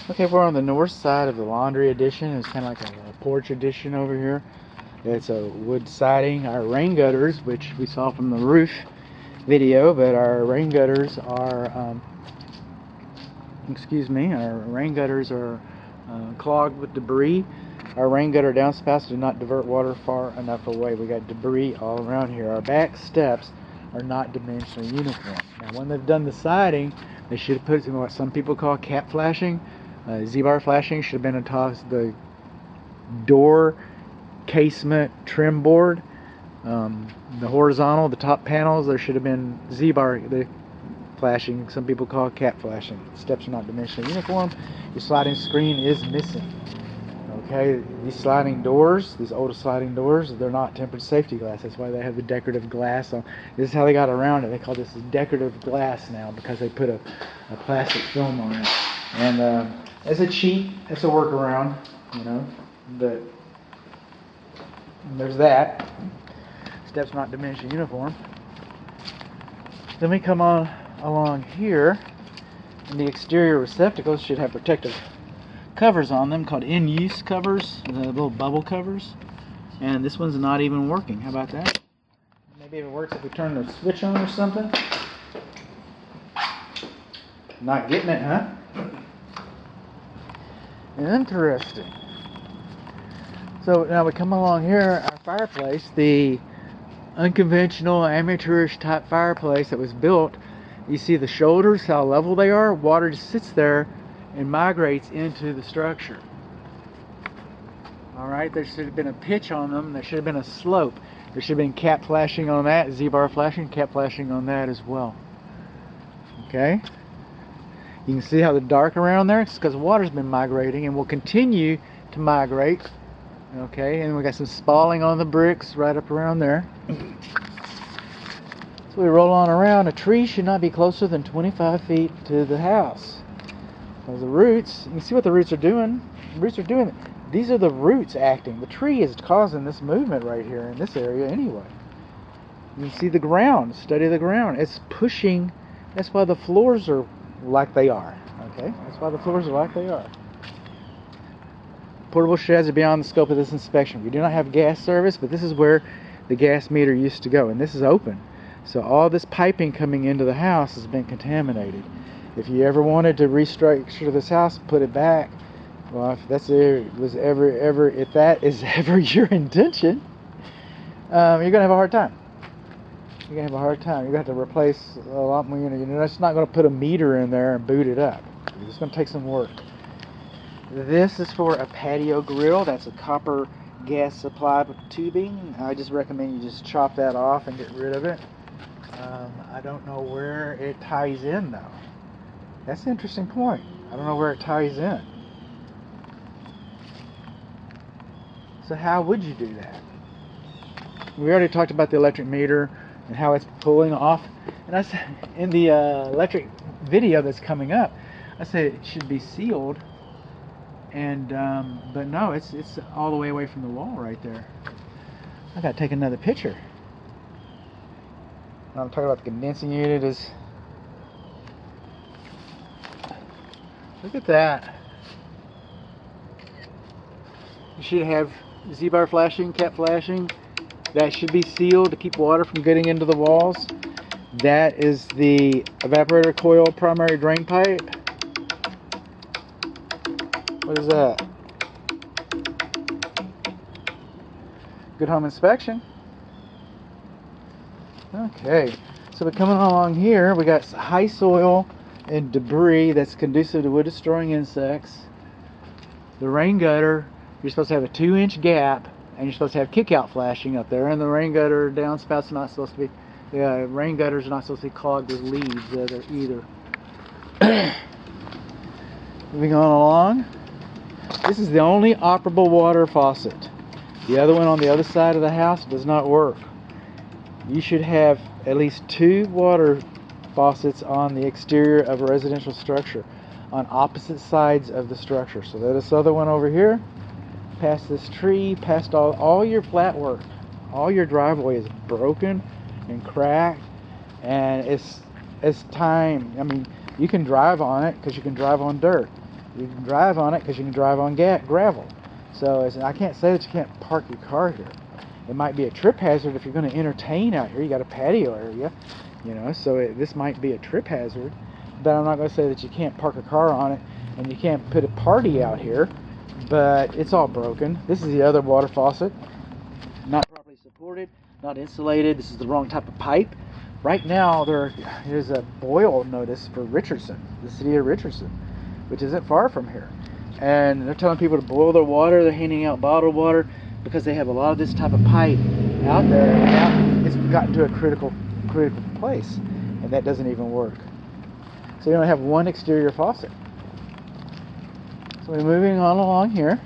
Okay, we're on the north side of the laundry addition. It's kind of like a porch addition over here. It's a wood siding. Our rain gutters, which we saw from the roof video, but our rain gutters are, our rain gutters are clogged with debris. Our rain gutter downspouts do not divert water far enough away. We got debris all around here. Our back steps are not dimensionally uniform. Now, when they've done the siding, they should have put what some people call cap flashing. Z-bar flashing should have been atop the door casement trim board. The horizontal, the top panels, there should have been Z-bar flashing. Some people call it cap flashing. Steps are not dimensionally uniform. Your sliding screen is missing. Okay, these sliding doors, these old sliding doors, they're not tempered safety glass. That's why they have the decorative glass on. This is how they got around it. They call this decorative glass now because they put a plastic film on it. And it's a cheat, it's a workaround, you know, but there's that. Steps not dimension uniform. Then we come on along here, and the exterior receptacles should have protective covers on them called in-use covers, the little bubble covers. And this one's not even working. How about that? Maybe it works if we turn the switch on or something. Not getting it, huh? Interesting. So now we come along here, our fireplace, the unconventional amateurish type fireplace that was built. You see the shoulders, how level they are. Water just sits there and migrates into the structure. Alright, there should have been a pitch on them. There should have been a slope. There should have been cap flashing on that, Z-bar flashing, cap flashing on that as well. Okay? You can see how the dark around there, it's because water's been migrating and will continue to migrate. Okay, and we got some spalling on the bricks right up around there. So we roll on around. A tree should not be closer than 25 feet to the house. Because the roots, you can see what the roots are doing. The roots are doing it. These are the roots acting. The tree is causing this movement right here in this area anyway. You can see the ground. Study the ground. It's pushing. That's why the floors are like they are. Okay? That's why the floors are like they are. Portable sheds are beyond the scope of this inspection. We do not have gas service, but this is where the gas meter used to go. And this is open. So all this piping coming into the house has been contaminated. If you ever wanted to restructure this house, put it back. Well, if that is ever your intention, you're gonna have a hard time. You're gonna have a hard time. You're gonna have to replace a lot more. You're just not gonna put a meter in there and boot it up. It's gonna take some work. This is for a patio grill. That's a copper gas supply tubing. I just recommend you just chop that off and get rid of it. I don't know where it ties in though. That's an interesting point. I don't know where it ties in. So how would you do that? We already talked about the electric meter and how it's pulling off. And I said in the electric video that's coming up, I said it should be sealed. And but no, it's all the way away from the wall right there. I gotta take another picture. I'm talking about the condensing unit is. Look at that. You should have Z-bar flashing, cap flashing. That should be sealed to keep water from getting into the walls. That is the evaporator coil primary drain pipe. What is that? Good home inspection. Okay, so we're coming along here. We got high soil and debris that's conducive to wood destroying insects. The rain gutter, you're supposed to have a 2-inch gap, and you're supposed to have kick-out flashing up there. And the rain gutter downspouts are not supposed to be. The rain gutters are not supposed to be clogged with leaves either. Moving on along. This is the only operable water faucet. The other one on the other side of the house does not work. You should have at least 2 water faucets on the exterior of a residential structure on opposite sides of the structure. So there's this other one over here, past this tree, past all your flat work. All your driveway is broken and cracked, and it's time. I mean, you can drive on it because you can drive on dirt. You can drive on it because you can drive on gravel. So I can't say that you can't park your car here. It might be a trip hazard if you're going to entertain out here. You got a patio area, you know, so this might be a trip hazard. But I'm not going to say that you can't park a car on it and you can't put a party out here. But it's all broken. This is the other water faucet. Not properly supported, not insulated. This is the wrong type of pipe. Right now, there's a boil notice for Richardson, the city of Richardson, which isn't far from here. And they're telling people to boil their water. They're handing out bottled water because they have a lot of this type of pipe out there. And now it's gotten to a critical place, and that doesn't even work. So you only have one exterior faucet. So we're moving on along here,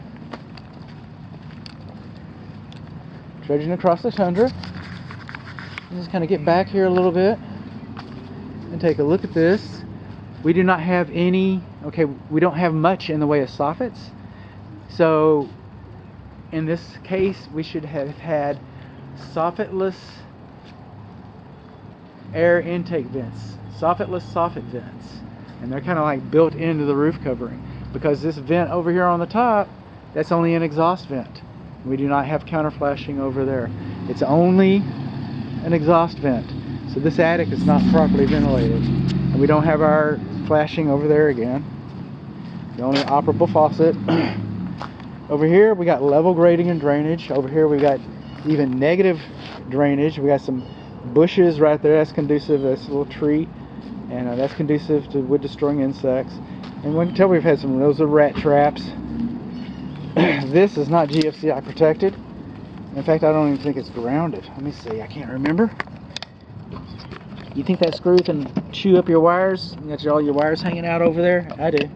trudging across the tundra. Just kind of get back here a little bit and take a look at this. We do not have any, we don't have much in the way of soffits. So in this case, we should have had soffitless air intake vents, soffitless soffit vents. And they're kind of like built into the roof covering, because this vent over here on the top, that's only an exhaust vent. We do not have counter flashing over there. It's only an exhaust vent. So this attic is not properly ventilated. And we don't have our flashing over there again. The only operable faucet. Over here we got level grading and drainage. Over here we got even negative drainage. We got some bushes right there. That's conducive. That's a little tree. And that's conducive to wood destroying insects. And we can tell we've had some, those are rat traps. This is not GFCI protected. In fact, I don't even think it's grounded. Let me see, I can't remember. You think that screw can chew up your wires? You got all your wires hanging out over there? I do.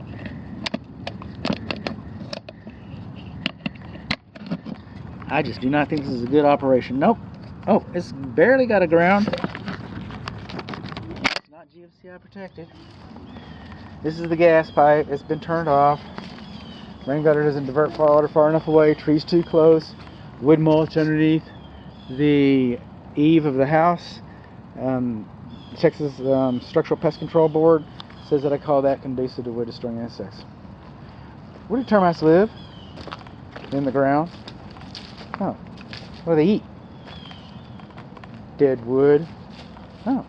I just do not think this is a good operation. Nope. Oh, it's barely got a ground. It's not GFCI protected. This is the gas pipe. It's been turned off. Rain gutter doesn't divert water far enough away. Trees too close. Wood mulch underneath the eave of the house. Texas Structural Pest Control Board says that I call that conducive to wood destroying insects. Where do termites live? In the ground. Oh, what do they eat? Dead wood. Oh,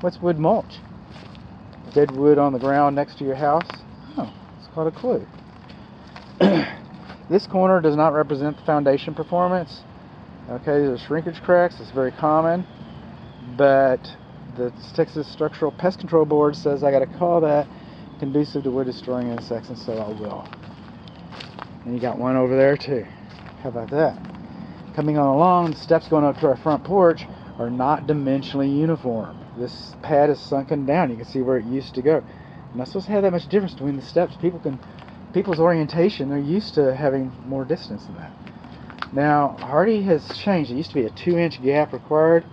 what's wood mulch? Dead wood on the ground next to your house. Oh, it's called a clue. This corner does not represent the foundation performance. Okay, these are shrinkage cracks. It's very common, but the Texas Structural Pest Control Board says I got to call that conducive to wood destroying insects, and so I will. And you got one over there too. How about that? Coming on along, the steps going up to our front porch are not dimensionally uniform. This pad is sunken down. You can see where it used to go. I'm not supposed to have that much difference between the steps. People's orientation, they're used to having more distance than that. Now, Hardy has changed. It used to be a 2-inch gap required,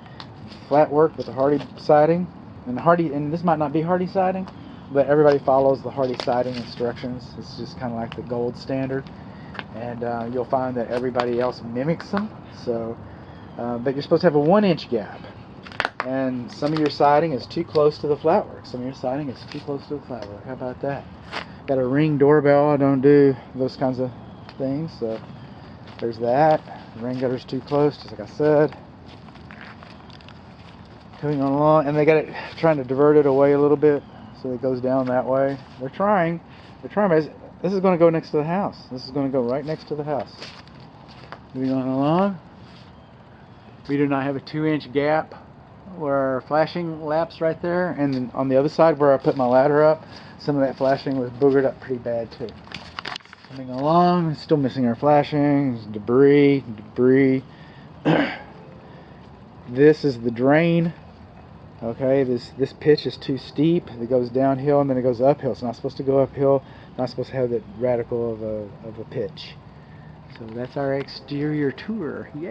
flat work with the Hardy siding. And this might not be Hardy siding, but everybody follows the Hardy siding instructions. It's just kind of like the gold standard. And you'll find that everybody else mimics them. So, but you're supposed to have a 1-inch gap. And some of your siding is too close to the flatwork. Some of your siding is too close to the flatwork. How about that? Got a Ring doorbell. I don't do those kinds of things. So there's that. The rain gutter's too close, just like I said. Coming on along, and they got it trying to divert it away a little bit so it goes down that way. They're trying. But this is going to go next to the house. This is going to go right next to the house. Moving on along. We do not have a 2-inch gap where our flashing laps right there, and then on the other side where I put my ladder up, some of that flashing was boogered up pretty bad too. Coming along, still missing our flashing. There's debris. This is the drain. Okay, this pitch is too steep. It goes downhill and then it goes uphill. It's not supposed to go uphill. Not supposed to have that radical of a pitch. So that's our exterior tour. Yay!